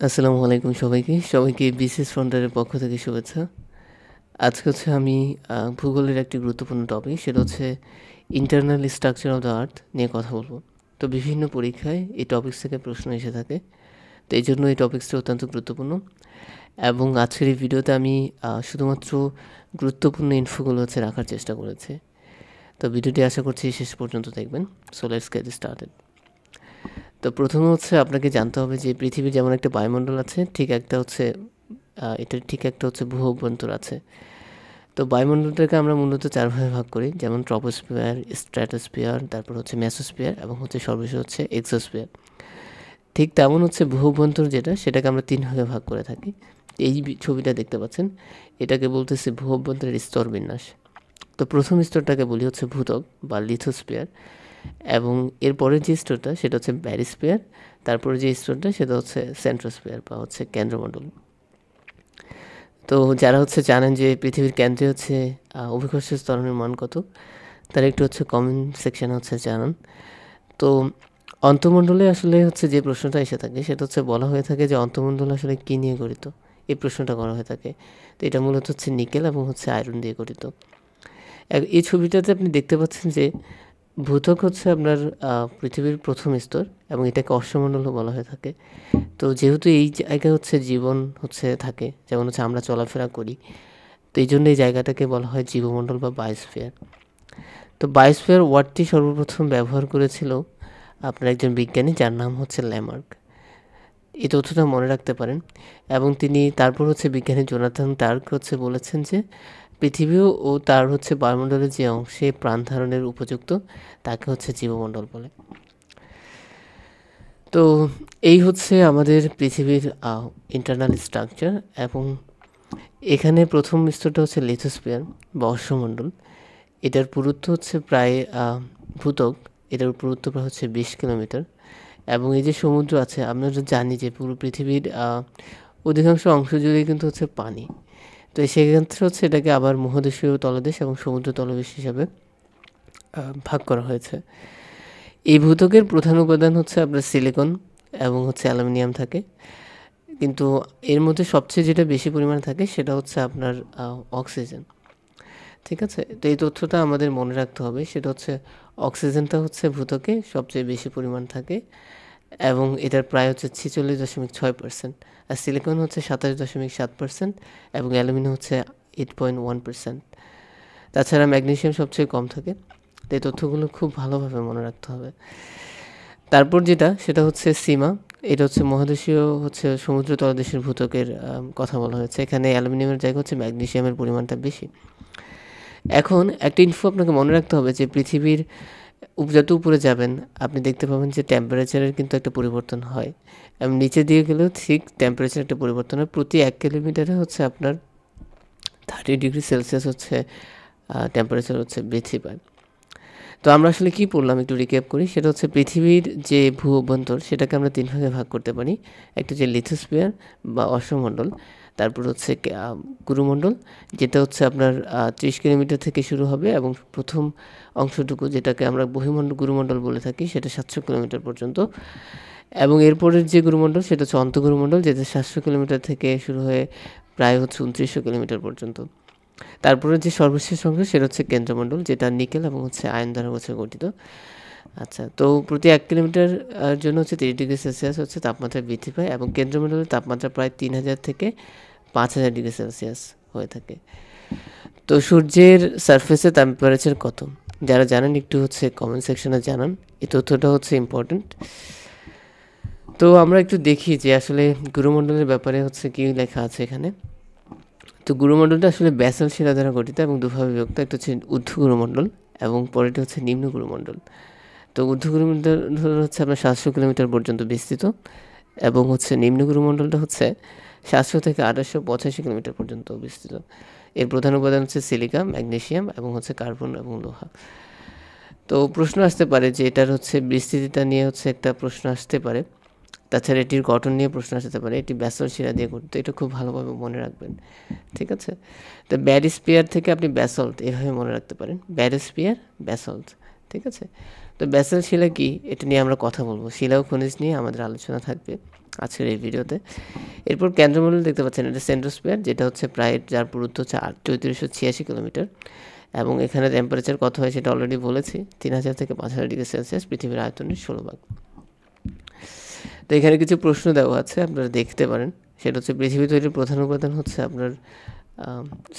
আসসালামু আলাইকুম সবাইকে বিসিএস ফ্রন্টারের পক্ষ থেকে শুভেচ্ছা। আজকে হচ্ছে আমি ভূগোলের একটি গুরুত্বপূর্ণ টপিক, সেটা হচ্ছে internal structure of the earth নিয়ে কথা বলবো। তো বিভিন্ন পরীক্ষায় এই টপিকস থেকে প্রশ্ন এসে থাকে, তো এই জন্য এই টপিক্সটা অত্যন্ত গুরুত্বপূর্ণ। এবং আজকের এই ভিডিওতে আমি শুধুমাত্র গুরুত্বপূর্ণ ইনফোগুলো হচ্ছে রাখার চেষ্টা করেছি। তো ভিডিওটি আশা করছি শেষ পর্যন্ত দেখবেন। So let's get started. তো প্রথমে হচ্ছে আপনাকে জানতে হবে যে পৃথিবীর যেমন একটা বায়ুমণ্ডল আছে, ঠিক একটা হচ্ছে ভূঅভ্যন্তর আছে। তো বায়ুমণ্ডলটাকে আমরা মূলত চার ভাগে ভাগ করি, যেমন ট্রপোস্ফিয়ার, স্ট্র্যাটোস্ফিয়ার, তারপর হচ্ছে মেসোস্ফিয়ার এবং হচ্ছে সর্বশেষ হচ্ছে এক্সোস্ফিয়ার। ঠিক তেমন হচ্ছে ভূঅভ্যন্তর সেটাকে আমরা তিন ভাগে ভাগ করে থাকি। এই ছবিটা দেখতে পাচ্ছেন, এটাকে বলতেছে ভূঅভ্যন্তরের স্তর বিন্যাস। তো প্রথম স্তরটাকে বলি হচ্ছে ভূত্বক বা লিথোস্ফিয়ার, এবং এরপরের যে স্তরটা সেটা হচ্ছে ব্যারিস্ফিয়ার, তারপরে যে স্তরটা সেটা হচ্ছে সেন্ট্রোস্ফিয়ার বা হচ্ছে কেন্দ্রমণ্ডল। তো যারা হচ্ছে জানেন যে পৃথিবীর কেন্দ্রে হচ্ছে অভিকর্ষজ ত্বরণের মান কত, তারা একটু হচ্ছে কমেন্ট সেকশানে হচ্ছে জানান। তো অন্তর্মণ্ডলে আসলে হচ্ছে যে প্রশ্নটা এসে থাকে সেটা হচ্ছে বলা হয়ে থাকে যে অন্তর্মণ্ডল আসলে কী নিয়ে গঠিত, এই প্রশ্নটা করা হয়ে থাকে। তো এটা মূলত হচ্ছে নিকেল এবং হচ্ছে আয়রন দিয়ে গঠিত। এই ছবিটাতে আপনি দেখতে পাচ্ছেন যে ভূত্বক হচ্ছে আপনার পৃথিবীর প্রথম স্তর এবং এটাকে অশ্বমণ্ডলও বলা হয়ে থাকে। তো যেহেতু এই জায়গায় হচ্ছে জীবন হচ্ছে থাকে, যেমন হচ্ছে আমরা চলাফেরা করি, তো এই জন্য এই জায়গাটাকে বলা হয় জীবমণ্ডল বা বায়োস্ফিয়ার। তো বায়োস্ফিয়ার ওয়ার্ডটি সর্বপ্রথম ব্যবহার করেছিল আপনার একজন বিজ্ঞানী, যার নাম হচ্ছে ল্যামার্ক। এই তথ্যটা মনে রাখতে পারেন। এবং তিনি তারপর হচ্ছে বিজ্ঞানী জোনাথন ডার্ক হচ্ছে বলেছেন যে পৃথিবীও ও তার হচ্ছে বায়ুমণ্ডলের যে অংশে প্রাণ ধারণের উপযুক্ত তাকে হচ্ছে জীবমণ্ডল বলে। তো এই হচ্ছে আমাদের পৃথিবীর ইন্টারনাল স্ট্রাকচার। এবং এখানে প্রথম স্তরটা হচ্ছে লিথোস্ফিয়ার বা অশ্বমণ্ডল। এটার পুরুত্ব হচ্ছে প্রায় ভূত্বক, এটার পুরুত্ব প্রায় হচ্ছে 20 কিলোমিটার। এবং এই যে সমুদ্র আছে, আমরা তো জানি যে পুরো পৃথিবীর অধিকাংশ অংশ জুড়ে কিন্তু হচ্ছে পানি। তো সেক্ষেত্রে হচ্ছে এটাকে আবার মহাদেশীয় তলদেশ এবং সমুদ্র তলদেশ হিসাবে ভাগ করা হয়েছে। এই ভূত্বকের প্রধান উপাদান হচ্ছে আপনার সিলিকন এবং হচ্ছে অ্যালুমিনিয়াম থাকে, কিন্তু এর মধ্যে সবচেয়ে যেটা বেশি পরিমাণে থাকে সেটা হচ্ছে আপনার অক্সিজেন। ঠিক আছে, তো এই তথ্যটা আমাদের মনে রাখতে হবে, সেটা হচ্ছে অক্সিজেনটা হচ্ছে ভূত্বকে সবচেয়ে বেশি পরিমাণ থাকে এবং এটার প্রায় হচ্ছে 46.6%, আর সিলিকন হচ্ছে 27.7% এবং অ্যালুমিনিয়াম হচ্ছে 8.1%। তাছাড়া ম্যাগনেসিয়াম সবচেয়ে কম থাকে। তো এই তথ্যগুলো খুব ভালোভাবে মনে রাখতে হবে। তারপর যেটা সেটা হচ্ছে সীমা, এটা হচ্ছে মহাদেশীয় হচ্ছে সমুদ্র তলদেশের ভূত্বকের কথা বলা হয়েছে। এখানে অ্যালুমিনিয়ামের জায়গা হচ্ছে ম্যাগনেসিয়ামের পরিমাণটা বেশি। এখন একটা ইনফো আপনাকে মনে রাখতে হবে যে পৃথিবীর যত উপরে যাবেন আপনি দেখতে পাবেন যে টেম্পারেচারের কিন্তু একটা পরিবর্তন হয়, এবং নিচে দিয়ে গেলেও ঠিক টেম্পারেচার একটা পরিবর্তন হয়। প্রতি 1 কিলোমিটারে হচ্ছে আপনার 30 ডিগ্রি সেলসিয়াস হচ্ছে টেম্পারেচার হচ্ছে বৃদ্ধি পায়। তো আমরা আসলে কী পড়লাম একটু রিক্যাপ করি, সেটা হচ্ছে পৃথিবীর যে ভূ অভ্যন্তর সেটাকে আমরা তিন ভাগে ভাগ করতে পারি। একটা হচ্ছে লিথোস্ফিয়ার বা অশ্বমণ্ডল, তারপর হচ্ছে গুরুমণ্ডল, যেটা হচ্ছে আপনার 30 কিলোমিটার থেকে শুরু হবে এবং প্রথম অংশটুকু যেটাকে আমরা গুরুমণ্ডল বলে থাকি সেটা 700 কিলোমিটার পর্যন্ত। এবং এরপরের যে গুরুমণ্ডল সেটা হচ্ছে অন্তঃগুরুমণ্ডল, যেটা 700 কিলোমিটার থেকে শুরু হয়ে প্রায় হচ্ছে 2900 কিলোমিটার পর্যন্ত। তারপরে যে সর্বশেষ অংশ সেটা হচ্ছে কেন্দ্রমণ্ডল, যেটা নিকেল এবং হচ্ছে আয়ন দ্বারা হচ্ছে গঠিত। আচ্ছা, তো প্রতি 1 কিলোমিটার জন্য হচ্ছে 30 ডিগ্রি সেলসিয়াস হচ্ছে তাপমাত্রা বৃদ্ধি পায় এবং কেন্দ্রমণ্ডলের তাপমাত্রা প্রায় 3000 থেকে 5000 ডিগ্রি সেলসিয়াস হয়ে থাকে। তো সূর্যের সারফেসে টেম্পারেচার কত, যারা জানেন একটু হচ্ছে কমেন্ট সেকশনে জানান, এই তথ্যটা হচ্ছে ইম্পর্টেন্ট। তো আমরা একটু দেখি যে আসলে গুরুমণ্ডলের ব্যাপারে হচ্ছে কী লেখা আছে এখানে। তো গুরুমণ্ডলটা আসলে ব্যাসাল শিলা দ্বারা গঠিত এবং দুভাবে বিভক্ত, একটা হচ্ছে ঊর্ধ্ব গুরুমণ্ডল এবং পরেরটা হচ্ছে নিম্ন গুরুমণ্ডল। তো ঊর্ধ্ব গুরুমণ্ডল হচ্ছে আপনার 700 কিলোমিটার পর্যন্ত বিস্তৃত এবং হচ্ছে নিম্ন গুরুমণ্ডলটা হচ্ছে 700 থেকে 885 কিলোমিটার পর্যন্ত বিস্তৃত। এর প্রধান উপাদান হচ্ছে সিলিকা, ম্যাগনেসিয়াম এবং হচ্ছে কার্বন এবং লোহা। তো প্রশ্ন আসতে পারে যে এটার হচ্ছে বিস্তৃতিটা নিয়ে হচ্ছে একটা প্রশ্ন আসতে পারে, তাছাড়া এটির গঠন নিয়ে প্রশ্ন আসতে পারে। এটি ব্যাসল্ট শিলা দিয়ে গঠিত, এটা খুব ভালোভাবে মনে রাখবেন। ঠিক আছে, তো ব্যারিস্পিয়ার থেকে আপনি ব্যাসল্ট এভাবে মনে রাখতে পারেন, ব্যারিস্পিয়ার ব্যাসল্ট। ঠিক আছে, তো ব্যাসল্ট শিলা কি এটা নিয়ে আমরা কথা বলবো, শিলা ও খনিজ নিয়ে আমাদের আলোচনা থাকবে। আজকের এই ভিডিওতে। এরপর কেন্দ্রমণ্ডল দেখতে পাচ্ছেন, এটা সেন্ট্রোস্ফিয়ার, যেটা হচ্ছে প্রায়, যার পুরুত্ব হচ্ছে 3486 কিলোমিটার, এবং এখানে টেম্পারেচার কত হয় সেটা অলরেডি বলেছি, 3000 থেকে 5000 ডিগ্রি সেলসিয়াস, পৃথিবীর আয়তনের 16 ভাগ। তো এখানে কিছু প্রশ্ন দেওয়া আছে, আপনারা দেখতে পারেন। সেটা হচ্ছে পৃথিবী তৈরির প্রধান উপাদান হচ্ছে আপনার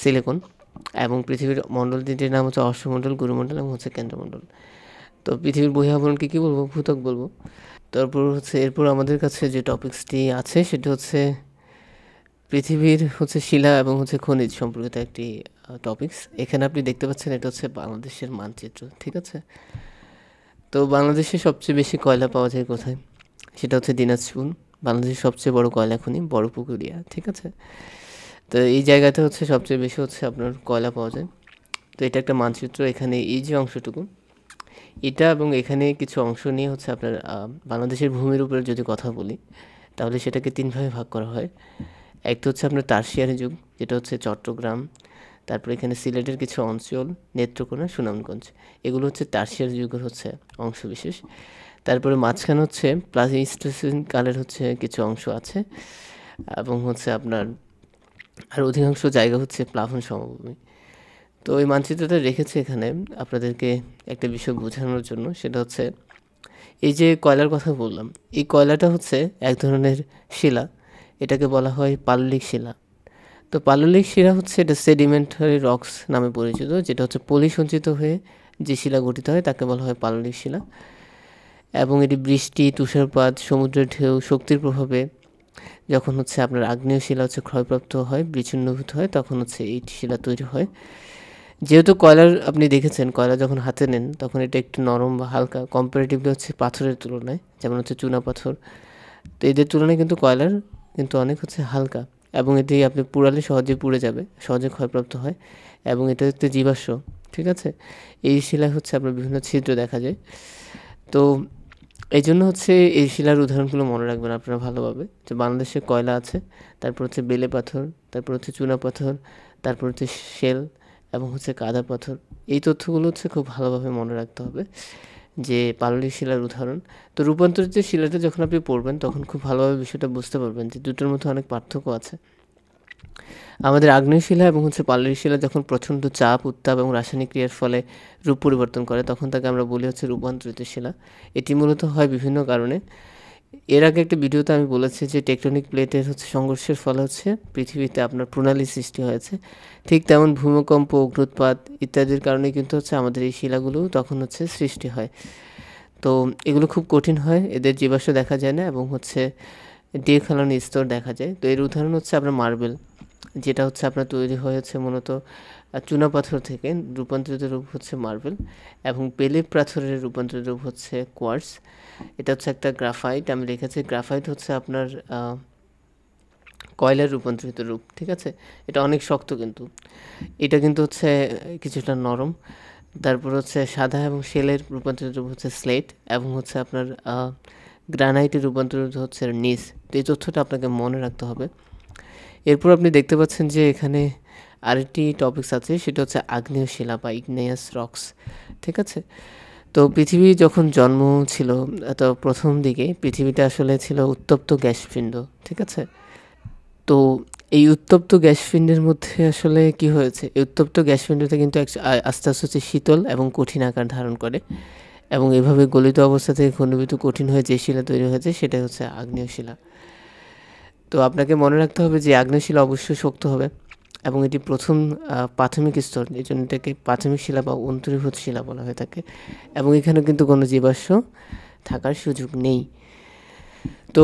সিলিকন, এবং পৃথিবীর মণ্ডল তিনটির নাম হচ্ছে অশ্বমণ্ডল, গুরুমণ্ডল এবং হচ্ছে কেন্দ্রমণ্ডল। তো পৃথিবীর বহিরাবরণকে কী বলবো? ভূত্বক বলবো। তারপর হচ্ছে এরপর আমাদের কাছে যে টপিক্সটি আছে সেটা হচ্ছে পৃথিবীর হচ্ছে শিলা এবং হচ্ছে খনিজ সম্পর্কিত একটি টপিক্স। এখানে আপনি দেখতে পাচ্ছেন এটা হচ্ছে বাংলাদেশের মানচিত্র, ঠিক আছে? তো বাংলাদেশে সবচেয়ে বেশি কয়লা পাওয়া যায় কোথায়? সেটা হচ্ছে দিনাজপুর। বাংলাদেশের সবচেয়ে বড় কয়লা খনি বড়পুকুরিয়া, ঠিক আছে? তো এই জায়গাতে হচ্ছে সবচেয়ে বেশি হচ্ছে আপনার কয়লা পাওয়া যায়। তো এটা একটা মানচিত্র। এখানে এই যে অংশটুকু, এটা এবং এখানে কিছু অংশ নিয়ে হচ্ছে আপনার বাংলাদেশের ভূমির উপরে যদি কথা বলি, তাহলে সেটাকে তিনভাবে ভাগ করা হয়। একটা হচ্ছে আপনার টারশিয়ারি যুগ, যেটা হচ্ছে চট্টগ্রাম, তারপর এখানে সিলেটের কিছু অঞ্চল, নেত্রকোনা, সুনামগঞ্জ, এগুলো হচ্ছে টারশিয়ারি যুগের হচ্ছে অংশ বিশেষ। তারপরে মাঝখানে হচ্ছে প্লাইস্টোসিন কালের হচ্ছে কিছু অংশ আছে, এবং হচ্ছে আপনার আর অধিকাংশ জায়গা হচ্ছে প্লাবন সমভূমি। তো এই মানচিত্রটা রেখেছে এখানে আপনাদেরকে একটা বিষয় বোঝানোর জন্য, সেটা হচ্ছে এই যে কয়লার কথা বললাম, এই কয়লাটা হচ্ছে এক ধরনের শিলা, এটাকে বলা হয় পাললিক শিলা। তো পাললিক শিলা হচ্ছে এটা সেডিমেন্টারি রক্স নামে পরিচিত, যেটা হচ্ছে পলি সঞ্চিত হয়ে যে শিলা গঠিত হয় তাকে বলা হয় পাললিক শিলা। এবং এটি বৃষ্টি, তুষারপাত, সমুদ্রের ঢেউ, শক্তির প্রভাবে যখন হচ্ছে আপনার আগ্নেয় শিলা হচ্ছে ক্ষয়প্রাপ্ত হয়, বিচ্ছিন্নভূত হয়, তখন হচ্ছে এই শিলা তৈরি হয়। যেহেতু কয়লার আপনি দেখেছেন, কয়লা যখন হাতে নেন তখন এটা একটু নরম বা হালকা, কম্পারেটিভলি হচ্ছে পাথরের তুলনায়, যেমন হচ্ছে চুনা পাথর। তো এদের তুলনায় কিন্তু কয়লার কিন্তু অনেক হচ্ছে হালকা, এবং এটি আপনি পুড়ালে সহজে পুড়ে যাবে, সহজে ক্ষয়প্রাপ্ত হয়, এবং এটা হচ্ছে জীবাশ্ম, ঠিক আছে? এই শিলায় হচ্ছে আপনার বিভিন্ন ছিদ্র দেখা যায়। তো এই জন্য হচ্ছে এই শিলার উদাহরণগুলো মনে রাখবেন আপনারা ভালোভাবে, যে বাংলাদেশে কয়লা আছে, তারপর হচ্ছে বেলে পাথর, তারপর হচ্ছে চুনা পাথর, তারপর হচ্ছে শেল, এবং হচ্ছে কাদা পাথর। এই তথ্যগুলো হচ্ছে খুব ভালোভাবে মনে রাখতে হবে, যে পাললিক শিলার উদাহরণ। তো রূপান্তরিত শিলাটা যখন আপনি পড়বেন তখন খুব ভালোভাবে বিষয়টা বুঝতে পারবেন যে দুটোর মধ্যে অনেক পার্থক্য আছে। আমাদের আগ্নেয় শিলা এবং হচ্ছে পাললিক শিলা যখন প্রচণ্ড চাপ, উত্তাপ এবং রাসায়নিক ক্রিয়ার ফলে রূপ পরিবর্তন করে, তখন তাকে আমরা বলি হচ্ছে রূপান্তরিত শিলা। এটি মূলত হয় বিভিন্ন কারণে। এর আগে একটা ভিডিওতে আমি বলেছি যে টেকটনিক প্লেটের হচ্ছে সংঘর্ষের ফলে হচ্ছে পৃথিবীতে আপনার প্রণালী সৃষ্টি হয়েছে। ঠিক তেমন ভূমিকম্প, অগ্ন্যুৎপাত ইত্যাদির কারণে কিন্তু হচ্ছে আমাদের এই শিলাগুলো তখন হচ্ছে সৃষ্টি হয়। তো এগুলো খুব কঠিন হয়, এদের জীবাশ্ম দেখা যায় না, এবং হচ্ছে ডিএখালানি স্তর দেখা যায়। তো এর উদাহরণ হচ্ছে আপনার মার্বেল, যেটা হচ্ছে আপনার তৈরি হয়েছে মূলত চুনা পাথর থেকে, রূপান্তরিত রূপ হচ্ছে মার্বেল, এবং বেলে পাথরের রূপান্তরিত রূপ হচ্ছে কোয়ার্টজ। এটা হচ্ছে একটা গ্রাফাইট, আমি লিখেছি গ্রাফাইট হচ্ছে আপনার কয়লার রূপান্তরিত রূপ, ঠিক আছে? এটা অনেক শক্ত, কিন্তু এটা কিন্তু হচ্ছে কিছুটা নরম। তারপর হচ্ছে সাদা এবং শেলের রূপান্তরিত রূপ হচ্ছে স্লেট, এবং হচ্ছে আপনার গ্রানাইটের রূপান্তরিত হচ্ছে নিস। তো এই তথ্যটা আপনাকে মনে রাখতে হবে। এরপর আপনি দেখতে পাচ্ছেন যে এখানে আরেকটি টপিকস আছে, সেটা হচ্ছে আগ্নেয় শিলা বা ইগনিয়াস রক্স, ঠিক আছে? তো পৃথিবী যখন জন্ম ছিল, তো প্রথম দিকে পৃথিবীটা আসলে ছিল উত্তপ্ত গ্যাসপিণ্ড, ঠিক আছে? তো এই উত্তপ্ত গ্যাসপিণ্ডের মধ্যে আসলে কি হয়েছে, এই উত্তপ্ত গ্যাসপিণ্ডটা কিন্তু আস্তে আস্তে হচ্ছে শীতল এবং কঠিন আকার ধারণ করে, এবং এভাবে গলিত অবস্থা থেকে ঘনীভূত কঠিন হয়ে যে শিলা তৈরি হয়েছে সেটাই হচ্ছে আগ্নেয় শিলা। তো আপনাকে মনে রাখতে হবে যে আগ্নেয় শিলা অবশ্যই শক্ত হবে, এবং এটি প্রথম প্রাথমিক স্তর, এই জন্য এটাকে প্রাথমিক শিলা বা অন্তরীভূত শিলা বলা হয়ে থাকে, এবং এখানে কিন্তু কোনো জীবাশ্ম থাকার সুযোগ নেই। তো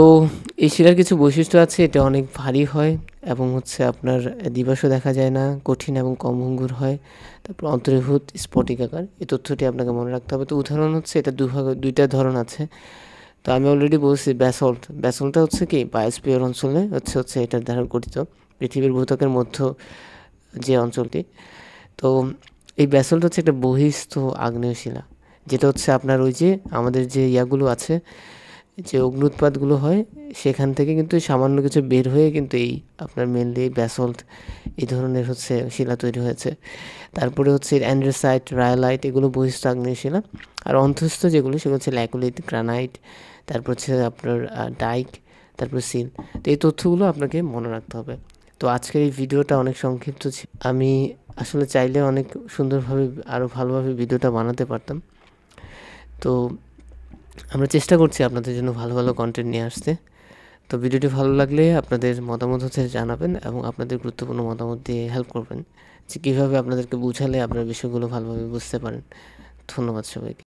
এই শিলার কিছু বৈশিষ্ট্য আছে, এটা অনেক ভারী হয়, এবং হচ্ছে আপনার জীবাশ্ম দেখা যায় না, কঠিন এবং কম ভঙ্গুর হয়, তারপর অন্তরীভূত স্ফটিকাকার। এই তথ্যটি আপনাকে মনে রাখতে হবে। তো উদাহরণ হচ্ছে এটা দুইটা ধরন আছে। তো আমি অলরেডি বলছি ব্যাসল্ট, ব্যাসল্টটা হচ্ছে কি বায়োস্ফিয়ার অঞ্চলে হচ্ছে এটার দ্বারা গঠিত, পৃথিবীর ভূত্বকের মধ্য যে অঞ্চলটি। তো এই ব্যাসল্ট হচ্ছে একটা বহিস্থ আগ্নেয় শিলা, যেটা হচ্ছে আপনার ওই যে আমাদের যে ইয়াগুলো আছে, যে অগ্ন্যুৎপাতগুলো হয়, সেখান থেকে কিন্তু সামান্য কিছু বের হয়ে কিন্তু এই আপনার মেনলি ব্যাসল্ট এই ধরনের হচ্ছে শিলা তৈরি হয়েছে। তারপরে হচ্ছে অ্যান্ড্রেসাইট, রায়ালাইট, এগুলো বহিস্থ আগ্নেয় শিলা। আর অন্তঃস্থ যেগুলো সেগুলো হচ্ছে ল্যাকুলিট, গ্রানাইট, তারপর হচ্ছে আপনার ডাইক, তারপর সিন। তো এই তথ্যগুলো আপনাকে মনে রাখতে হবে। তো আজকের এই ভিডিওটা অনেক সংক্ষিপ্ত ছিল। আমি আসলে চাইলে অনেক সুন্দরভাবে আরও ভালোভাবে ভিডিওটা বানাতে পারতাম। তো আমরা চেষ্টা করছি আপনাদের জন্য ভালো ভালো কন্টেন্ট নিয়ে আসতে। তো ভিডিওটি ভালো লাগলে আপনাদের মতামত হচ্ছে জানাবেন এবং আপনাদের গুরুত্বপূর্ণ মতামত দিয়ে হেল্প করবেন যে কীভাবে আপনাদেরকে বুঝালে আপনার বিষয়গুলো ভালোভাবে বুঝতে পারেন। ধন্যবাদ সবাইকে।